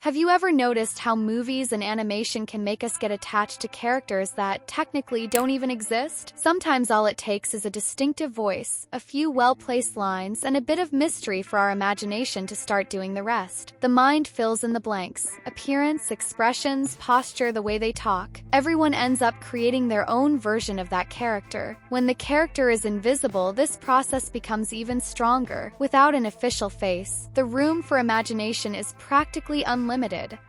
Have you ever noticed how movies and animation can make us get attached to characters that technically don't even exist? Sometimes all it takes is a distinctive voice, a few well-placed lines, and a bit of mystery for our imagination to start doing the rest. The mind fills in the blanks. Appearance, expressions, posture, the way they talk. Everyone ends up creating their own version of that character. When the character is invisible, this process becomes even stronger. Without an official face, the room for imagination is practically unlimited,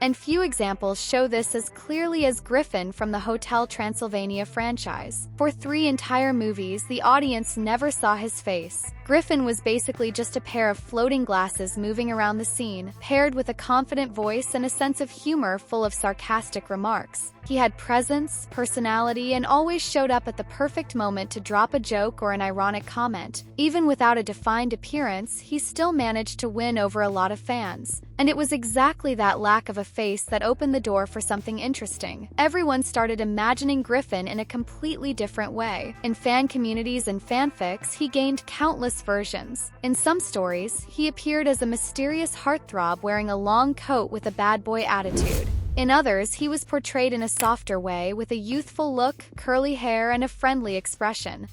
and few examples show this as clearly as Griffin from the Hotel Transylvania franchise. For 3 entire movies, the audience never saw his face. Griffin was basically just a pair of floating glasses moving around the scene, paired with a confident voice and a sense of humor full of sarcastic remarks. He had presence, personality, and always showed up at the perfect moment to drop a joke or an ironic comment. Even without a defined appearance, he still managed to win over a lot of fans. And it was exactly that lack of a face that opened the door for something interesting. Everyone started imagining Griffin in a completely different way. In fan communities and fanfics, he gained countless versions. In some stories, he appeared as a mysterious heartthrob wearing a long coat with a bad boy attitude. In others, he was portrayed in a softer way with a youthful look, curly hair, and a friendly expression.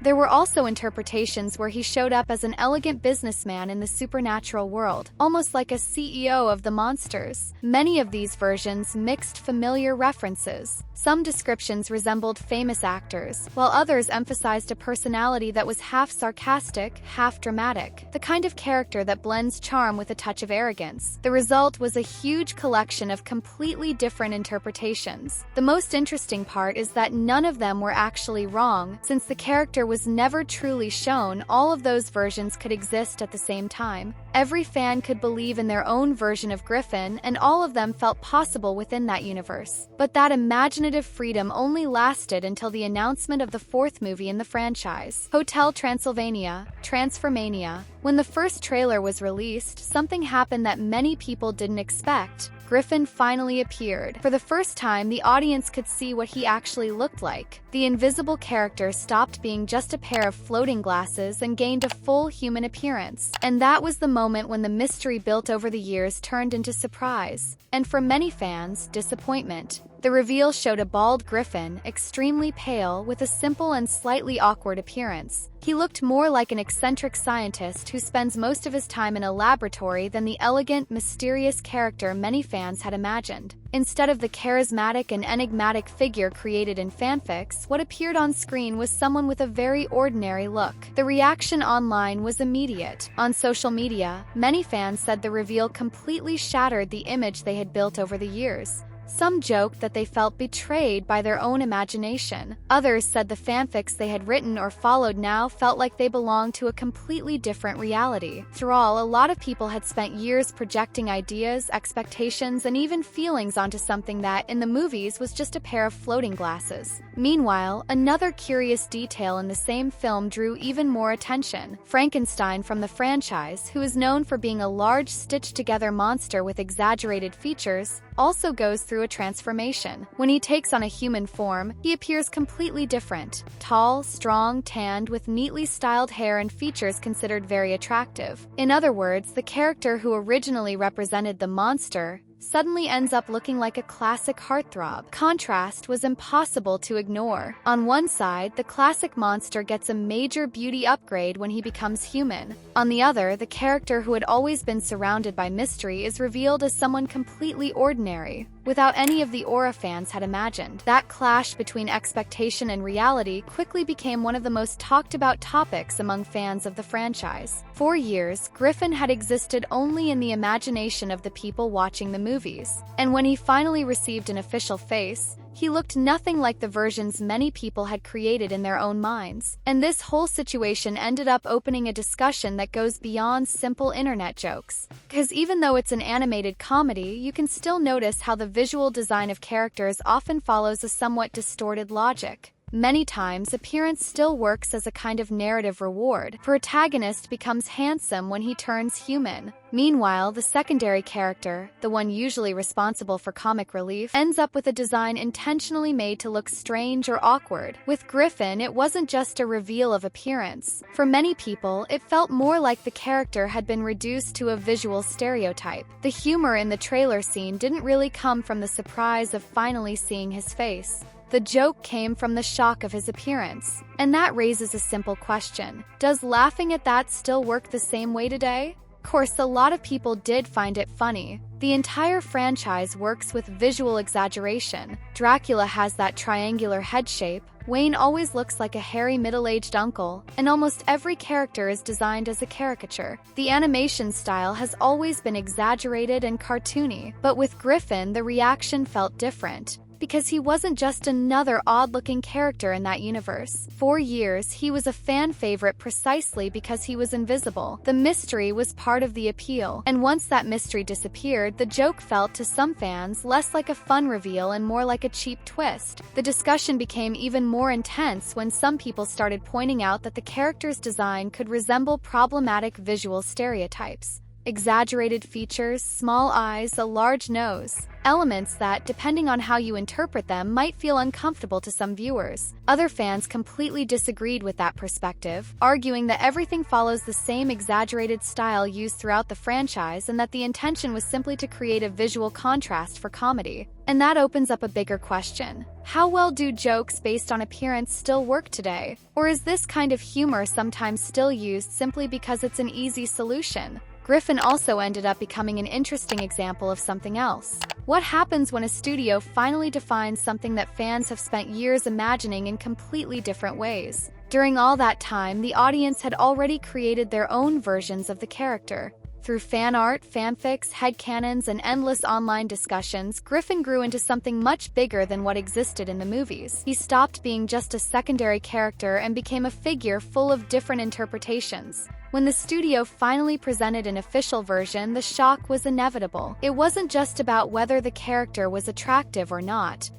There were also interpretations where he showed up as an elegant businessman in the supernatural world, almost like a CEO of the monsters. Many of these versions mixed familiar references. Some descriptions resembled famous actors, while others emphasized a personality that was half sarcastic, half dramatic, the kind of character that blends charm with a touch of arrogance. The result was a huge collection of completely different interpretations. The most interesting part is that none of them were actually wrong, since the character was never truly shown. All of those versions could exist at the same time. Every fan could believe in their own version of Griffin, and all of them felt possible within that universe. But that imaginative freedom only lasted until the announcement of the 4th movie in the franchise, Hotel Transylvania, Transformania. When the first trailer was released, something happened that many people didn't expect. Griffin finally appeared. For the first time, the audience could see what he actually looked like. The invisible character stopped being just a pair of floating glasses and gained a full human appearance. And that was the moment when the mystery built over the years turned into surprise, and for many fans, disappointment. The reveal showed a bald Griffin, extremely pale, with a simple and slightly awkward appearance. He looked more like an eccentric scientist who spends most of his time in a laboratory than the elegant, mysterious character many fans had imagined. Instead of the charismatic and enigmatic figure created in fanfics, what appeared on screen was someone with a very ordinary look. The reaction online was immediate. On social media, many fans said the reveal completely shattered the image they had built over the years. Some joked that they felt betrayed by their own imagination. Others said the fanfics they had written or followed now felt like they belonged to a completely different reality. Through all, a lot of people had spent years projecting ideas, expectations, and even feelings onto something that, in the movies, was just a pair of floating glasses. Meanwhile, another curious detail in the same film drew even more attention. Frankenstein from the franchise, who is known for being a large, stitched-together monster with exaggerated features, also goes through a transformation. When he takes on a human form, he appears completely different. Tall, strong, tanned, with neatly styled hair and features considered very attractive. In other words, the character who originally represented the monster suddenly ends up looking like a classic heartthrob. Contrast was impossible to ignore. On one side, the classic monster gets a major beauty upgrade when he becomes human. On the other, the character who had always been surrounded by mystery is revealed as someone completely ordinary, without any of the aura fans had imagined. That clash between expectation and reality quickly became one of the most talked about topics among fans of the franchise. For years, Griffin had existed only in the imagination of the people watching the movies, and when he finally received an official face, he looked nothing like the versions many people had created in their own minds. And this whole situation ended up opening a discussion that goes beyond simple internet jokes. Because even though it's an animated comedy, you can still notice how the visual design of characters often follows a somewhat distorted logic. Many times, appearance still works as a kind of narrative reward. Protagonist becomes handsome when he turns human. Meanwhile, the secondary character, the one usually responsible for comic relief, ends up with a design intentionally made to look strange or awkward. With Griffin, it wasn't just a reveal of appearance. For many people, it felt more like the character had been reduced to a visual stereotype. The humor in the trailer scene didn't really come from the surprise of finally seeing his face. The joke came from the shock of his appearance. And that raises a simple question. Does laughing at that still work the same way today? Of course, a lot of people did find it funny. The entire franchise works with visual exaggeration. Dracula has that triangular head shape, Wayne always looks like a hairy middle-aged uncle, and almost every character is designed as a caricature. The animation style has always been exaggerated and cartoony, but with Griffin, the reaction felt different. Because he wasn't just another odd-looking character in that universe. For years, he was a fan favorite precisely because he was invisible. The mystery was part of the appeal, and once that mystery disappeared, the joke felt to some fans less like a fun reveal and more like a cheap twist. The discussion became even more intense when some people started pointing out that the character's design could resemble problematic visual stereotypes. Exaggerated features, small eyes, a large nose. Elements that, depending on how you interpret them, might feel uncomfortable to some viewers. Other fans completely disagreed with that perspective, arguing that everything follows the same exaggerated style used throughout the franchise and that the intention was simply to create a visual contrast for comedy. And that opens up a bigger question. How well do jokes based on appearance still work today? Or is this kind of humor sometimes still used simply because it's an easy solution? Griffin also ended up becoming an interesting example of something else. What happens when a studio finally defines something that fans have spent years imagining in completely different ways? During all that time, the audience had already created their own versions of the character. Through fan art, fanfics, headcanons, and endless online discussions, Griffin grew into something much bigger than what existed in the movies. He stopped being just a secondary character and became a figure full of different interpretations. When the studio finally presented an official version, the shock was inevitable. It wasn't just about whether the character was attractive or not.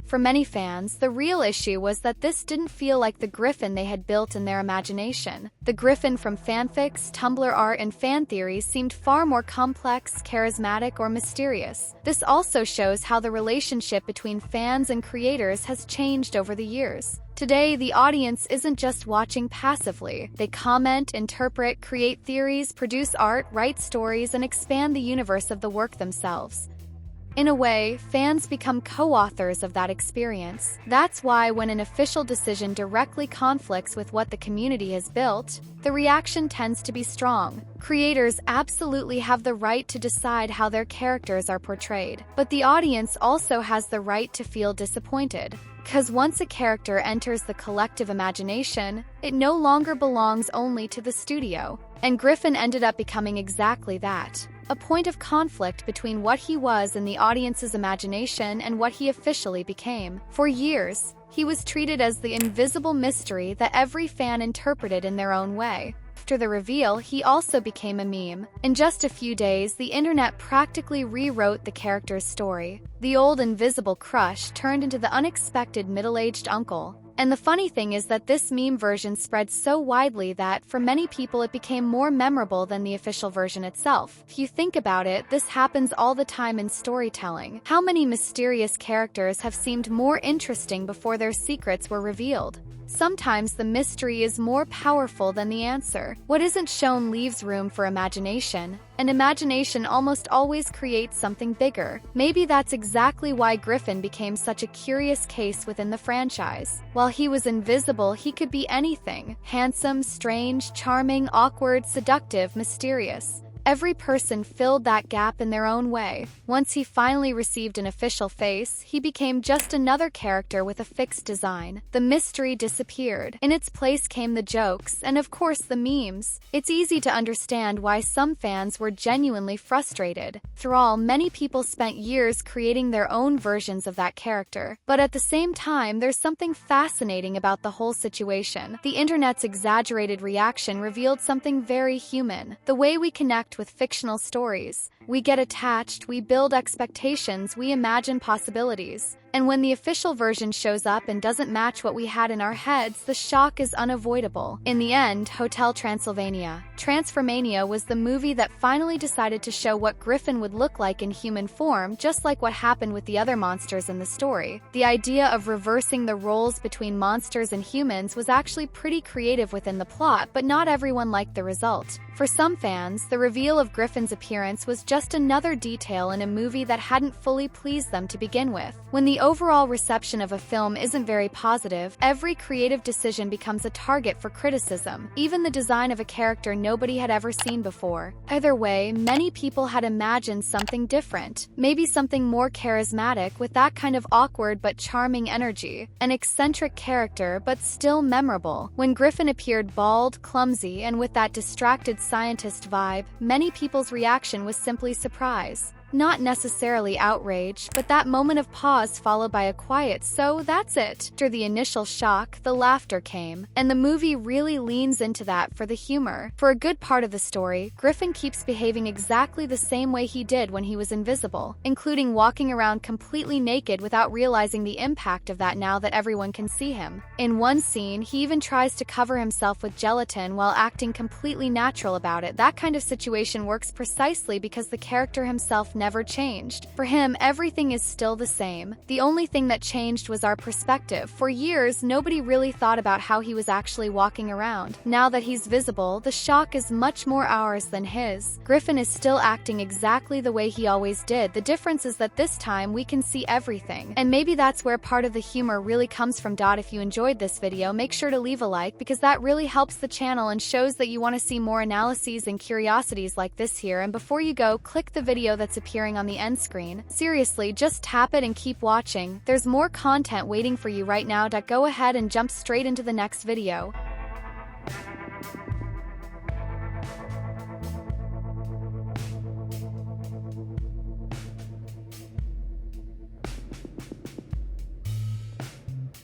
For many fans, the real issue was that this didn't feel like the Griffin they had built in their imagination. The Griffin from fanfics, Tumblr art, and fan theories seemed far more complex, charismatic, or mysterious. This also shows how the relationship between fans and creators has changed over the years. Today, the audience isn't just watching passively. They comment, interpret, create theories, produce art, write stories, and expand the universe of the work themselves. In a way, fans become co-authors of that experience. That's why when an official decision directly conflicts with what the community has built, the reaction tends to be strong. Creators absolutely have the right to decide how their characters are portrayed, but the audience also has the right to feel disappointed. Because once a character enters the collective imagination, it no longer belongs only to the studio. And Griffin ended up becoming exactly that. A point of conflict between what he was in the audience's imagination and what he officially became. For years, he was treated as the invisible mystery that every fan interpreted in their own way. After the reveal, he also became a meme. In just a few days, the internet practically rewrote the character's story. The old invisible crush turned into the unexpected middle-aged uncle. And the funny thing is that this meme version spread so widely that, for many people, it became more memorable than the official version itself. If you think about it, this happens all the time in storytelling. How many mysterious characters have seemed more interesting before their secrets were revealed? Sometimes the mystery is more powerful than the answer. What isn't shown leaves room for imagination, and imagination almost always creates something bigger. Maybe that's exactly why Griffin became such a curious case within the franchise. While he was invisible, he could be anything: handsome, strange, charming, awkward, seductive, mysterious. Every person filled that gap in their own way. Once he finally received an official face, he became just another character with a fixed design. The mystery disappeared. In its place came the jokes, and of course the memes. It's easy to understand why some fans were genuinely frustrated. After all, many people spent years creating their own versions of that character. But at the same time, there's something fascinating about the whole situation. The internet's exaggerated reaction revealed something very human. The way we connect with fictional stories. We get attached, we build expectations, we imagine possibilities. And when the official version shows up and doesn't match what we had in our heads, the shock is unavoidable. In the end, Hotel Transylvania. Transformania was the movie that finally decided to show what Griffin would look like in human form, just like what happened with the other monsters in the story. The idea of reversing the roles between monsters and humans was actually pretty creative within the plot, but not everyone liked the result. For some fans, the reveal of Griffin's appearance was just another detail in a movie that hadn't fully pleased them to begin with. When the overall reception of a film isn't very positive, every creative decision becomes a target for criticism, even the design of a character nobody had ever seen before. Either way, many people had imagined something different, maybe something more charismatic with that kind of awkward but charming energy, an eccentric character but still memorable. When Griffin appeared bald, clumsy, and with that distracted scientist vibe, many people's reaction was simply surprise. Not necessarily outrage, but that moment of pause followed by a quiet "so that's it." After the initial shock, the laughter came, and the movie really leans into that for the humor. For a good part of the story, Griffin keeps behaving exactly the same way he did when he was invisible, including walking around completely naked without realizing the impact of that now that everyone can see him. In one scene, he even tries to cover himself with gelatin while acting completely natural about it. That kind of situation works precisely because the character himself never changed. For him, everything is still the same. The only thing that changed was our perspective. For years, nobody really thought about how he was actually walking around. Now that he's visible, the shock is much more ours than his. Griffin is still acting exactly the way he always did. The difference is that this time we can see everything. And maybe that's where part of the humor really comes from. If you enjoyed this video, make sure to leave a like because that really helps the channel and shows that you want to see more analyses and curiosities like this here. And before you go, click the video that's appearing on the end screen. Seriously, just tap it and keep watching. There's more content waiting for you right now. Go ahead and jump straight into the next video.